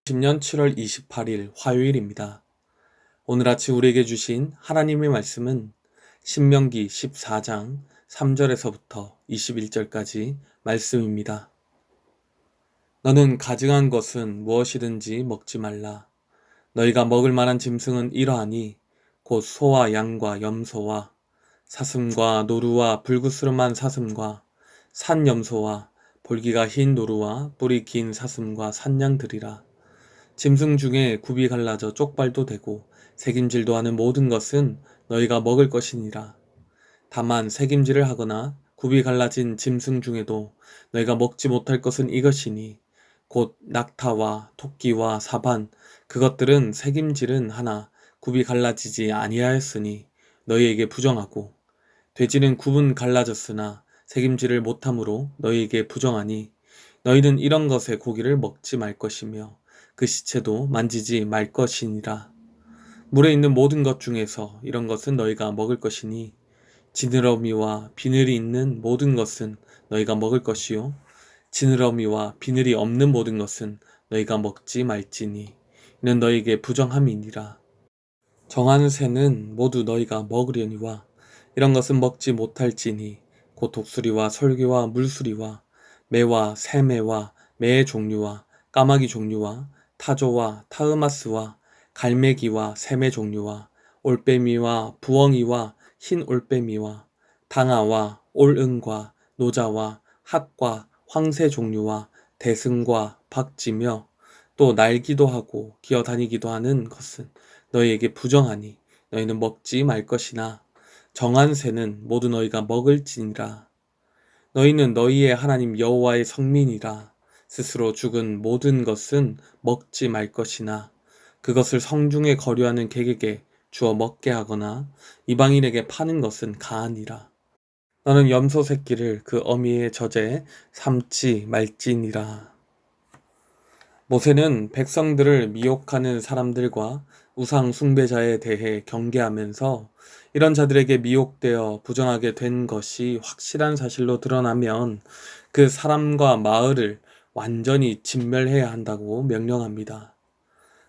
20년 7월 28일 화요일입니다. 오늘 아침 우리에게 주신 하나님의 말씀은 신명기 14장 3절에서부터 21절까지 말씀입니다. 너는 가증한 것은 무엇이든지 먹지 말라. 너희가 먹을 만한 짐승은 이러하니 곧 소와 양과 염소와 사슴과 노루와 불구스름한 사슴과 산염소와 볼기가 흰 노루와 뿔이 긴 사슴과 산양들이라. 짐승 중에 굽이 갈라져 쪽발도 되고 새김질도 하는 모든 것은 너희가 먹을 것이니라. 다만 새김질을 하거나 굽이 갈라진 짐승 중에도 너희가 먹지 못할 것은 이것이니 곧 낙타와 토끼와 사반, 그것들은 새김질은 하나 굽이 갈라지지 아니하였으니 너희에게 부정하고, 돼지는 굽은 갈라졌으나 새김질을 못함으로 너희에게 부정하니 너희는 이런 것의 고기를 먹지 말 것이며 그 시체도 만지지 말 것이니라. 물에 있는 모든 것 중에서 이런 것은 너희가 먹을 것이니 지느러미와 비늘이 있는 모든 것은 너희가 먹을 것이요 지느러미와 비늘이 없는 모든 것은 너희가 먹지 말지니 이는 너희에게 부정함이니라. 정한 새는 모두 너희가 먹으려니와 이런 것은 먹지 못할지니 곧 독수리와 설개와 물수리와 매와 새매와 매의 종류와 까마귀 종류와 타조와 타으마스와 갈매기와 새매 종류와 올빼미와 부엉이와 흰 올빼미와 당아와 올응과 노자와 학과 황새 종류와 대승과 박쥐며 또 날기도 하고 기어다니기도 하는 것은 너희에게 부정하니 너희는 먹지 말 것이나 정한 새는 모두 너희가 먹을지니라. 너희는 너희의 하나님 여호와의 성민이라. 스스로 죽은 모든 것은 먹지 말 것이나 그것을 성중에 거류하는 객에게 주어 먹게 하거나 이방인에게 파는 것은 가하니라. 너는 염소 새끼를 그 어미의 젖에 삼지 말지니라. 모세는 백성들을 미혹하는 사람들과 우상 숭배자에 대해 경계하면서 이런 자들에게 미혹되어 부정하게 된 것이 확실한 사실로 드러나면 그 사람과 마을을 완전히 진멸해야 한다고 명령합니다.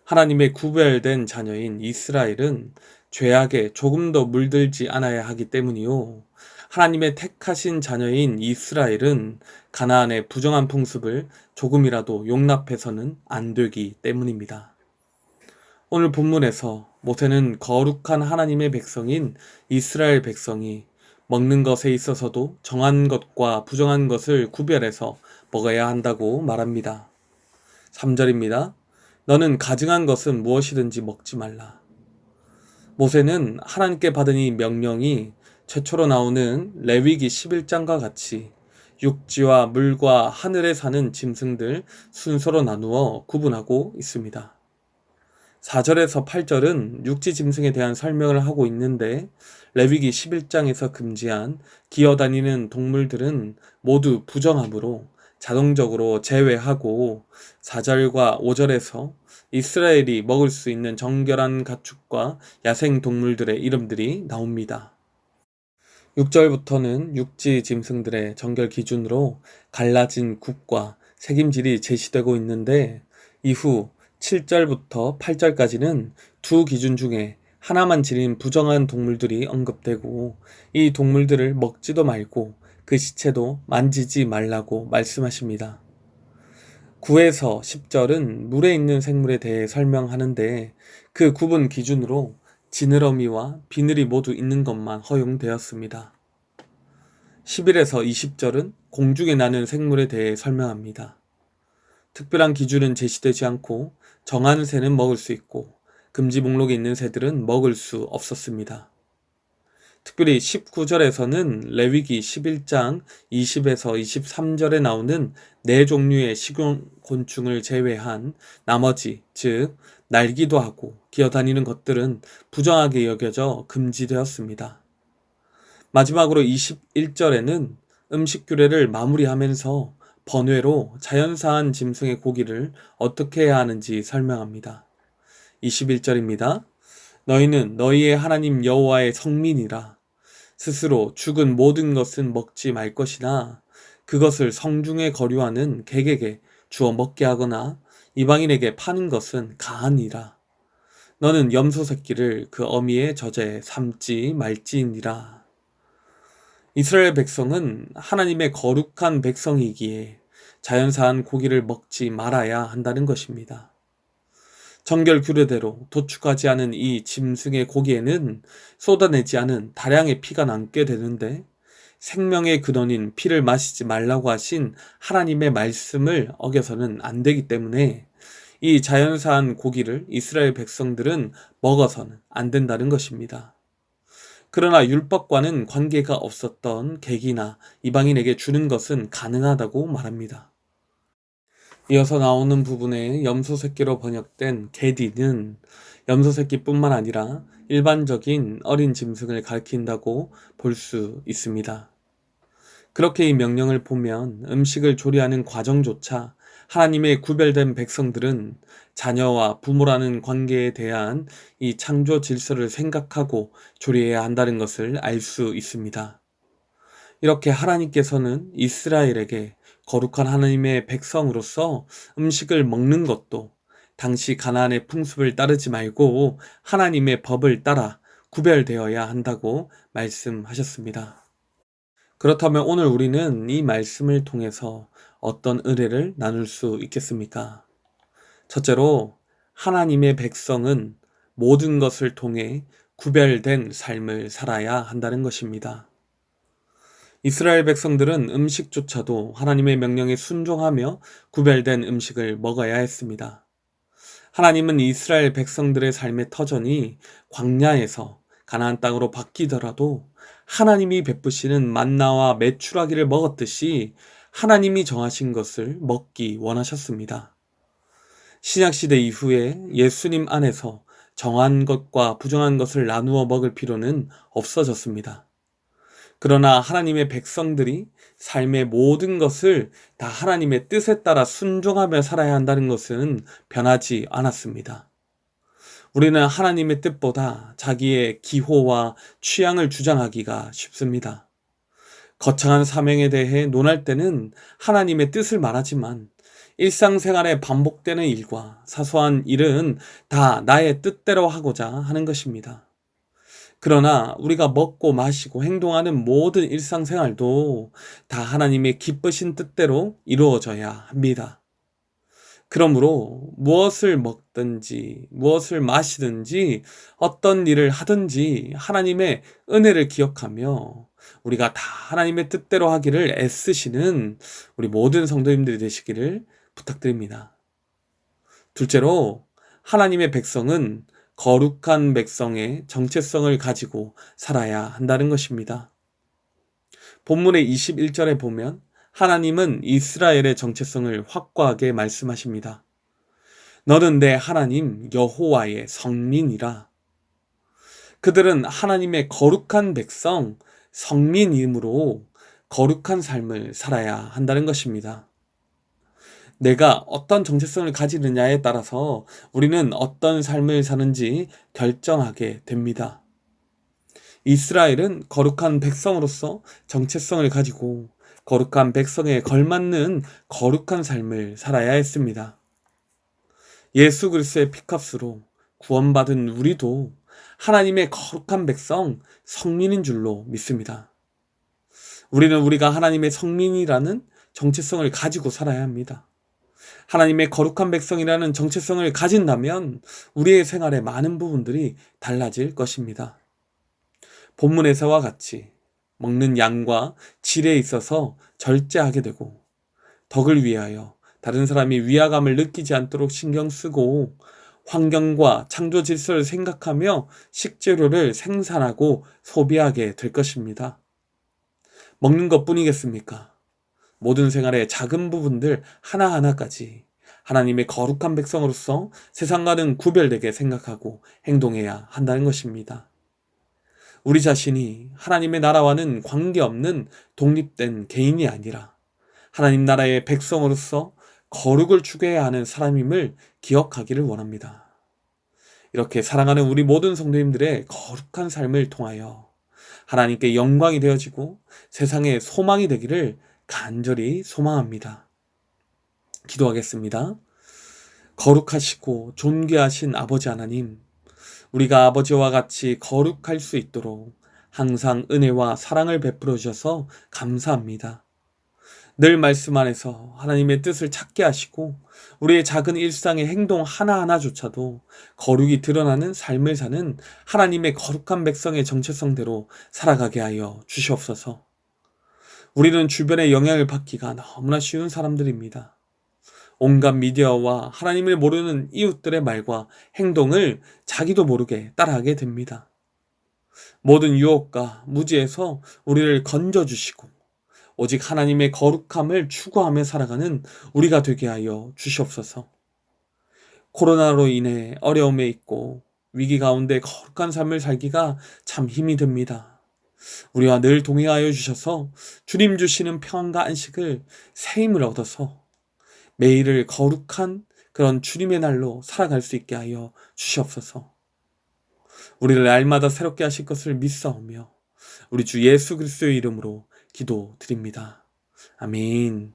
하나님의 구별된 자녀인 이스라엘은 죄악에 조금 더 물들지 않아야 하기 때문이요. 하나님의 택하신 자녀인 이스라엘은 가나안의 부정한 풍습을 조금이라도 용납해서는 안 되기 때문입니다. 오늘 본문에서 모세는 거룩한 하나님의 백성인 이스라엘 백성이 먹는 것에 있어서도 정한 것과 부정한 것을 구별해서 먹어야 한다고 말합니다. 3절입니다. 너는 가증한 것은 무엇이든지 먹지 말라. 모세는 하나님께 받은 이 명령이 최초로 나오는 레위기 11장과 같이 육지와 물과 하늘에 사는 짐승들 순서로 나누어 구분하고 있습니다. 4절에서 8절은 육지 짐승에 대한 설명을 하고 있는데 레위기 11장에서 금지한 기어다니는 동물들은 모두 부정함으로 자동적으로 제외하고 4절과 5절에서 이스라엘이 먹을 수 있는 정결한 가축과 야생 동물들의 이름들이 나옵니다. 6절부터는 육지 짐승들의 정결 기준으로 갈라진 굽과 새김질이 제시되고 있는데 이후 7절부터 8절까지는 두 기준 중에 하나만 지닌 부정한 동물들이 언급되고 이 동물들을 먹지도 말고 그 시체도 만지지 말라고 말씀하십니다. 9에서 10절은 물에 있는 생물에 대해 설명하는데 그 구분 기준으로 지느러미와 비늘이 모두 있는 것만 허용되었습니다. 11에서 20절은 공중에 나는 생물에 대해 설명합니다. 특별한 기준은 제시되지 않고 정한 새는 먹을 수 있고 금지 목록에 있는 새들은 먹을 수 없었습니다. 특별히 19절에서는 레위기 11장 20에서 23절에 나오는 4종류의 식용곤충을 제외한 나머지, 즉 날기도 하고 기어다니는 것들은 부정하게 여겨져 금지되었습니다. 마지막으로 21절에는 음식 규례를 마무리하면서 번외로 자연사한 짐승의 고기를 어떻게 해야 하는지 설명합니다. 21절입니다. 너희는 너희의 하나님 여호와의 성민이라. 스스로 죽은 모든 것은 먹지 말 것이나 그것을 성중에 거류하는 객에게 주어 먹게 하거나 이방인에게 파는 것은 가하니라. 너는 염소 새끼를 그 어미의 젖에 삶지 말지니라. 이스라엘 백성은 하나님의 거룩한 백성이기에 자연사한 고기를 먹지 말아야 한다는 것입니다. 정결 규례대로 도축하지 않은 이 짐승의 고기에는 쏟아내지 않은 다량의 피가 남게 되는데, 생명의 근원인 피를 마시지 말라고 하신 하나님의 말씀을 어겨서는 안 되기 때문에 이 자연사한 고기를 이스라엘 백성들은 먹어서는 안 된다는 것입니다. 그러나 율법과는 관계가 없었던 객이나 이방인에게 주는 것은 가능하다고 말합니다. 이어서 나오는 부분에 염소 새끼로 번역된 게디는 염소 새끼뿐만 아니라 일반적인 어린 짐승을 가리킨다고 볼 수 있습니다. 그렇게 이 명령을 보면 음식을 조리하는 과정조차 하나님의 구별된 백성들은 자녀와 부모라는 관계에 대한 이 창조 질서를 생각하고 조리해야 한다는 것을 알 수 있습니다. 이렇게 하나님께서는 이스라엘에게 거룩한 하나님의 백성으로서 음식을 먹는 것도 당시 가나안의 풍습을 따르지 말고 하나님의 법을 따라 구별되어야 한다고 말씀하셨습니다. 그렇다면 오늘 우리는 이 말씀을 통해서 어떤 은혜를 나눌 수 있겠습니까? 첫째로, 하나님의 백성은 모든 것을 통해 구별된 삶을 살아야 한다는 것입니다. 이스라엘 백성들은 음식조차도 하나님의 명령에 순종하며 구별된 음식을 먹어야 했습니다. 하나님은 이스라엘 백성들의 삶의 터전이 광야에서 가나안 땅으로 바뀌더라도 하나님이 베푸시는 만나와 메추라기를 먹었듯이 하나님이 정하신 것을 먹기 원하셨습니다. 신약시대 이후에 예수님 안에서 정한 것과 부정한 것을 나누어 먹을 필요는 없어졌습니다. 그러나 하나님의 백성들이 삶의 모든 것을 다 하나님의 뜻에 따라 순종하며 살아야 한다는 것은 변하지 않았습니다. 우리는 하나님의 뜻보다 자기의 기호와 취향을 주장하기가 쉽습니다. 거창한 사명에 대해 논할 때는 하나님의 뜻을 말하지만 일상생활에 반복되는 일과 사소한 일은 다 나의 뜻대로 하고자 하는 것입니다. 그러나 우리가 먹고 마시고 행동하는 모든 일상생활도 다 하나님의 기쁘신 뜻대로 이루어져야 합니다. 그러므로 무엇을 먹든지 무엇을 마시든지 어떤 일을 하든지 하나님의 은혜를 기억하며 우리가 다 하나님의 뜻대로 하기를 애쓰시는 우리 모든 성도님들이 되시기를 부탁드립니다. 둘째로, 하나님의 백성은 거룩한 백성의 정체성을 가지고 살아야 한다는 것입니다. 본문의 21절에 보면 하나님은 이스라엘의 정체성을 확고하게 말씀하십니다. 너는 내 하나님 여호와의 성민이라. 그들은 하나님의 거룩한 백성, 성민이므로 거룩한 삶을 살아야 한다는 것입니다. 내가 어떤 정체성을 가지느냐에 따라서 우리는 어떤 삶을 사는지 결정하게 됩니다. 이스라엘은 거룩한 백성으로서 정체성을 가지고 거룩한 백성에 걸맞는 거룩한 삶을 살아야 했습니다. 예수 그리스도의 피값으로 구원받은 우리도 하나님의 거룩한 백성, 성민인 줄로 믿습니다. 우리는 우리가 하나님의 성민이라는 정체성을 가지고 살아야 합니다. 하나님의 거룩한 백성이라는 정체성을 가진다면 우리의 생활의 많은 부분들이 달라질 것입니다. 본문에서와 같이 먹는 양과 질에 있어서 절제하게 되고 덕을 위하여 다른 사람이 위화감을 느끼지 않도록 신경 쓰고 환경과 창조 질서를 생각하며 식재료를 생산하고 소비하게 될 것입니다. 먹는 것뿐이겠습니까? 모든 생활의 작은 부분들 하나하나까지 하나님의 거룩한 백성으로서 세상과는 구별되게 생각하고 행동해야 한다는 것입니다. 우리 자신이 하나님의 나라와는 관계없는 독립된 개인이 아니라 하나님 나라의 백성으로서 거룩을 추구해야 하는 사람임을 기억하기를 원합니다. 이렇게 사랑하는 우리 모든 성도님들의 거룩한 삶을 통하여 하나님께 영광이 되어지고 세상의 소망이 되기를 간절히 소망합니다. 기도하겠습니다. 거룩하시고 존귀하신 아버지 하나님, 우리가 아버지와 같이 거룩할 수 있도록 항상 은혜와 사랑을 베풀어 주셔서 감사합니다. 늘 말씀 안에서 하나님의 뜻을 찾게 하시고 우리의 작은 일상의 행동 하나하나조차도 거룩이 드러나는 삶을 사는 하나님의 거룩한 백성의 정체성대로 살아가게 하여 주시옵소서. 우리는 주변의 영향을 받기가 너무나 쉬운 사람들입니다. 온갖 미디어와 하나님을 모르는 이웃들의 말과 행동을 자기도 모르게 따라하게 됩니다. 모든 유혹과 무지에서 우리를 건져주시고 오직 하나님의 거룩함을 추구하며 살아가는 우리가 되게 하여 주시옵소서. 코로나로 인해 어려움에 있고 위기 가운데 거룩한 삶을 살기가 참 힘이 듭니다. 우리와 늘 동행하여 주셔서 주님 주시는 평안과 안식을 새 힘을 얻어서 매일을 거룩한 그런 주님의 날로 살아갈 수 있게 하여 주시옵소서. 우리를 날마다 새롭게 하실 것을 믿사오며 우리 주 예수 그리스도의 이름으로 기도드립니다. 아멘.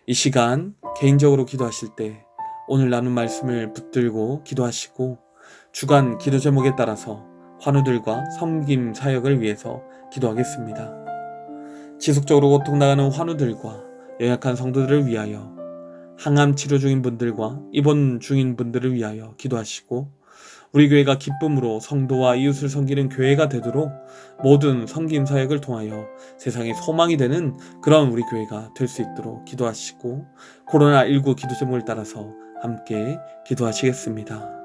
이 시간 개인적으로 기도하실 때 오늘 나눈 말씀을 붙들고 기도하시고 주간 기도 제목에 따라서 환우들과 섬김 사역을 위해서 기도하겠습니다. 지속적으로 고통당하는 환우들과 연약한 성도들을 위하여, 항암 치료 중인 분들과 입원 중인 분들을 위하여 기도하시고 우리 교회가 기쁨으로 성도와 이웃을 섬기는 교회가 되도록 모든 섬김 사역을 통하여 세상에 소망이 되는 그런 우리 교회가 될 수 있도록 기도하시고 코로나19 기도 제목을 따라서 함께 기도하시겠습니다.